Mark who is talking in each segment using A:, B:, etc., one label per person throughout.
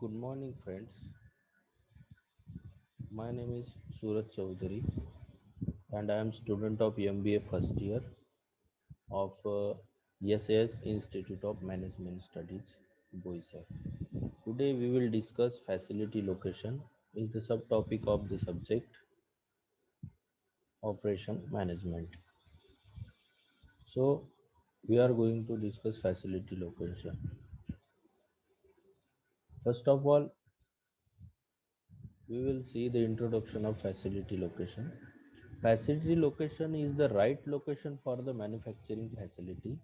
A: Good morning, friends. My name is Suraj Chaudhary, and I am student of MBA first year of SAS Institute of Management Studies, Boisar. Today we will discuss facility location is the subtopic of the subject operation management. So we are going to discuss facility location. First of all, we will see the introduction of facility location. Facility location is the right location for the manufacturing facility,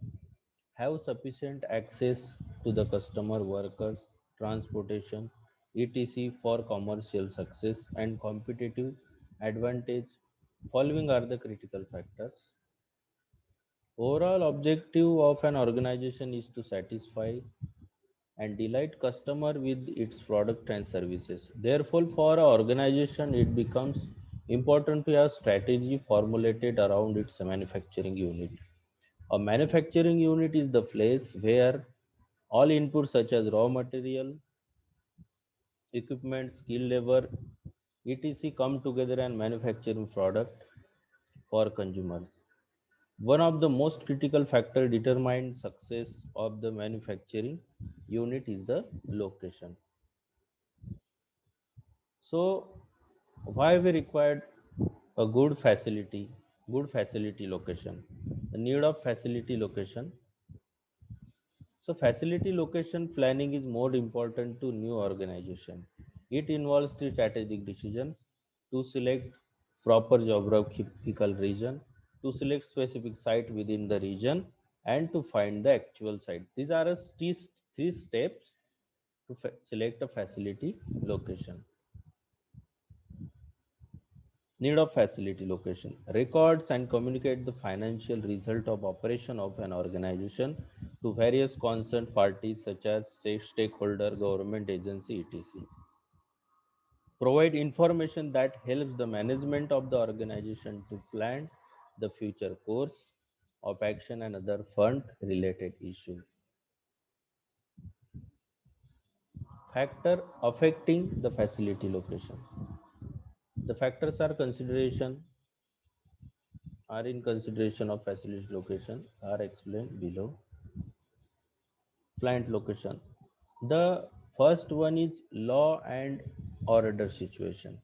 A: have sufficient access to the customer, workers, transportation, etc. for commercial success and competitive advantage. Following are the critical factors. Overall objective of an organization is to satisfy and delight customer with its product and services. Therefore, for an organization, it becomes important to have strategy formulated around its manufacturing unit. A manufacturing unit is the place where all inputs such as raw material, equipment, skilled labor, etc. come together and manufacturing product for consumers. One of the most critical factor determine success of the manufacturing unit is the location. So why we required a good facility location? The need of facility location. So facility location planning is more important to new organization. It involves the strategic decision to select proper geographical region, to select specific site within the region, and to find the actual site. These are three steps to select a facility location. Need of facility location. Records and communicate the financial result of operation of an organization to various concerned parties such as stakeholder, government agency, etc. Provide information that helps the management of the organization to plan the future course of action and other fund related issues. Factor affecting the facility location. The factors are in consideration of facility location are explained below. Plant location. The first one is law and order situation.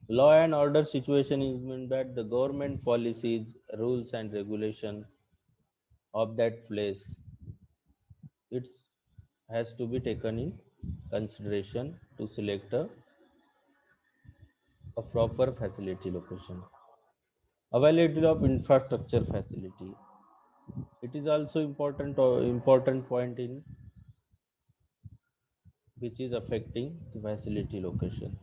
A: Law and order situation is mean that the government policies, rules and regulation of that place, it has to be taken in consideration to select a proper facility location. Availability of infrastructure facility. It is also important point in which is affecting the facility location.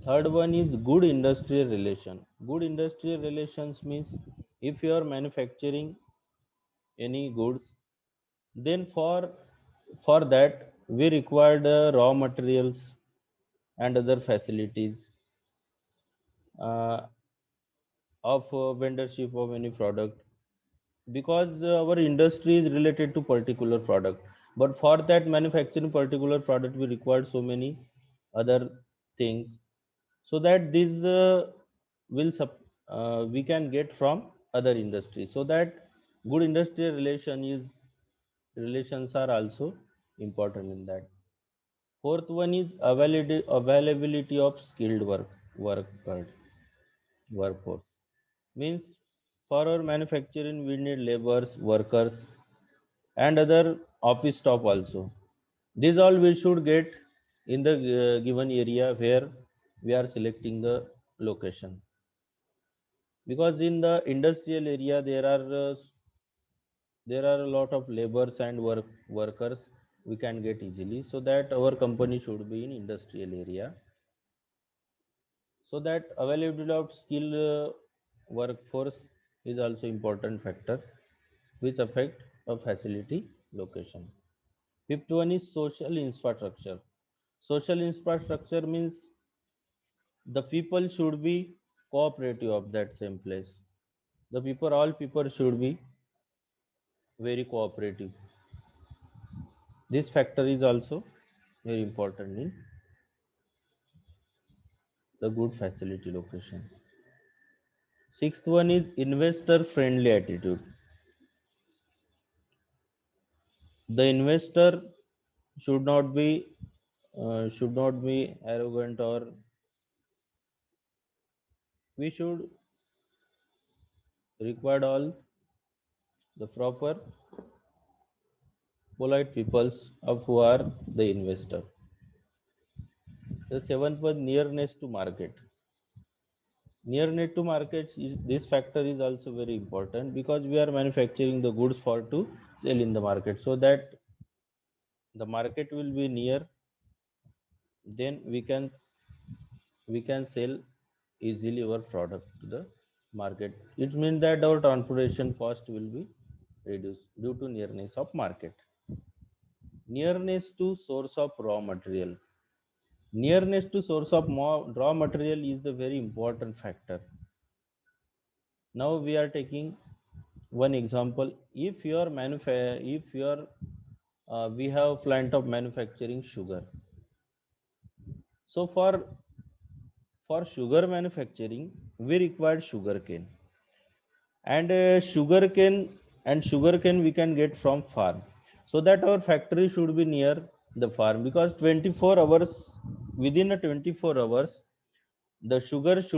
A: Third one is good industrial relation. Good industrial relations means if you are manufacturing any goods, then for that we require the raw materials and other facilities uh, of vendorship of any product because our industry is related to particular product, but for that manufacturing particular product we require so many other things, so that this we can get from other industries, so that good industrial relations are also important in that. Fourth one is availability of skilled workforce. Means for our manufacturing we need laborers, workers, and other office staff also. These all we should get in the given area where we are selecting the location. Because in the industrial area there are a lot of laborers and workers we can get easily. So that our company should be in industrial area. So that availability of skilled workforce is also important factor which affect a facility location. Fifth one is social infrastructure. Social infrastructure means the people should be cooperative of that same place. All people should be very cooperative. This factor is also very important in the good facility location. Sixth one is investor friendly attitude. The investor should not be arrogant, or we should require all the proper polite peoples of who are the investor. The seventh was nearness to market. Nearness to markets is, this factor is also very important because we are manufacturing the goods for to sell in the market, so that the market will be near, then we can sell easily our product to the market. It means that our transportation cost will be reduced due to nearness of market. Nearness to source of raw material. Nearness to source of raw material is the very important factor. Now we are taking one example. If you are if you are we have plant of manufacturing sugar. So for sugar manufacturing, we require sugar cane, and sugar cane we can get from farm, so that our factory should be near the farm, because 24 hours, within a 24 hours, the sugar cane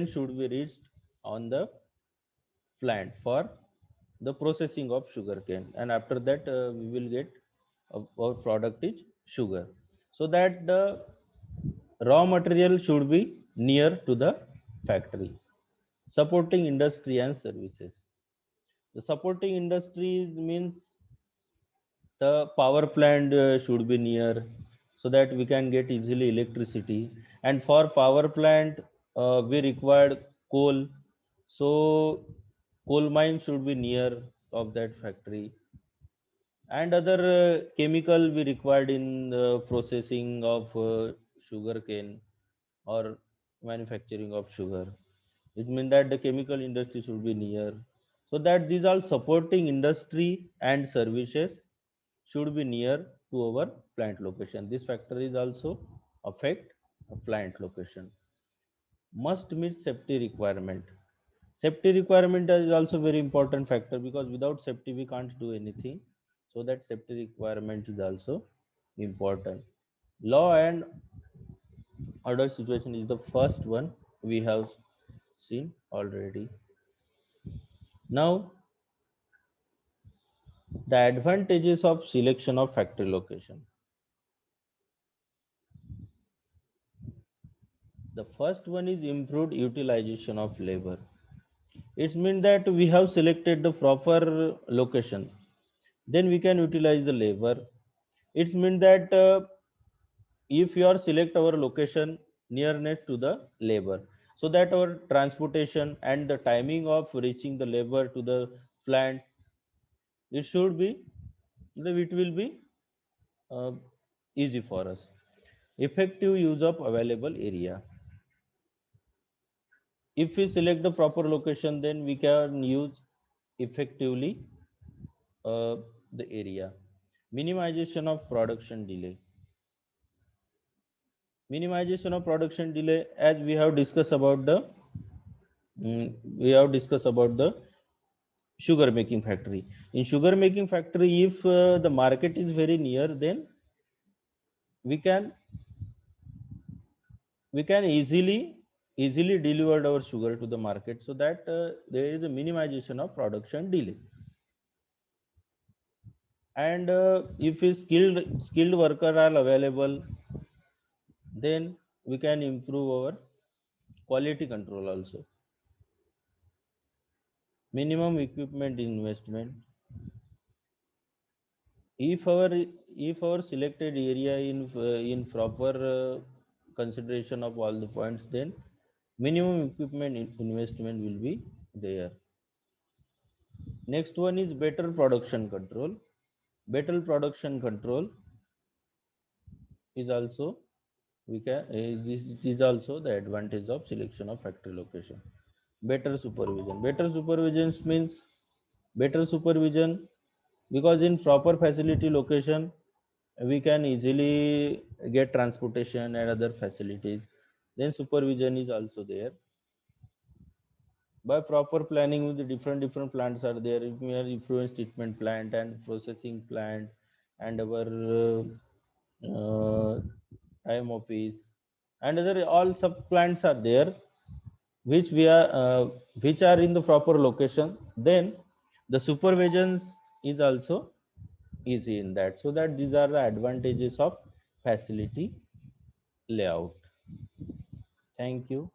A: should be reached on the plant for the processing of sugar cane, and after that we will get our product is sugar, so that the raw material should be near to the factory. Supporting industry and services. The supporting industries means the power plant should be near, so that we can get easily electricity. And for power plant, we required coal. So coal mine should be near of that factory. And other chemical we required in the processing of sugar cane or manufacturing of sugar. It means that the chemical industry should be near, so that these all supporting industry and services should be near to our plant location. This factor is also affect a plant location. Must meet safety requirement. Safety requirement is also very important factor, because without safety we can't do anything, so that safety requirement is also important. Law and order situation is the first one we have seen already. Now, the advantages of selection of factory location. The first one is improved utilization of labor. It means that we have selected the proper location, then we can utilize the labor. It means that if you are select our location nearness to the labor, so that our transportation and the timing of reaching the labor to the plant, it should be, it will be uh, easy for us. Effective use of available area. If we select the proper location, then we can use effectively uh, the area. Minimization of production delay. Minimization of production delay, as we have discussed about the we have discussed about the sugar making factory. In sugar making factory, if the market is very near, then we can easily deliver our sugar to the market, so that there is a minimization of production delay. And if a skilled worker are available, then we can improve our quality control also. Minimum equipment investment. If our selected area in proper consideration of all the points, then minimum equipment investment will be there. Next one is better production control. Better production control is also, we can this is also the advantage of selection of factory location. Better supervision. Better supervision means better supervision, because in proper facility location, we can easily get transportation and other facilities. Then supervision is also there. By proper planning with the different plants are there. If we have effluent treatment plant and processing plant and our time office and other all sub plants are there, which we are which are in the proper location, then the supervision is also easy in that. So that these are the advantages of facility layout. Thank you.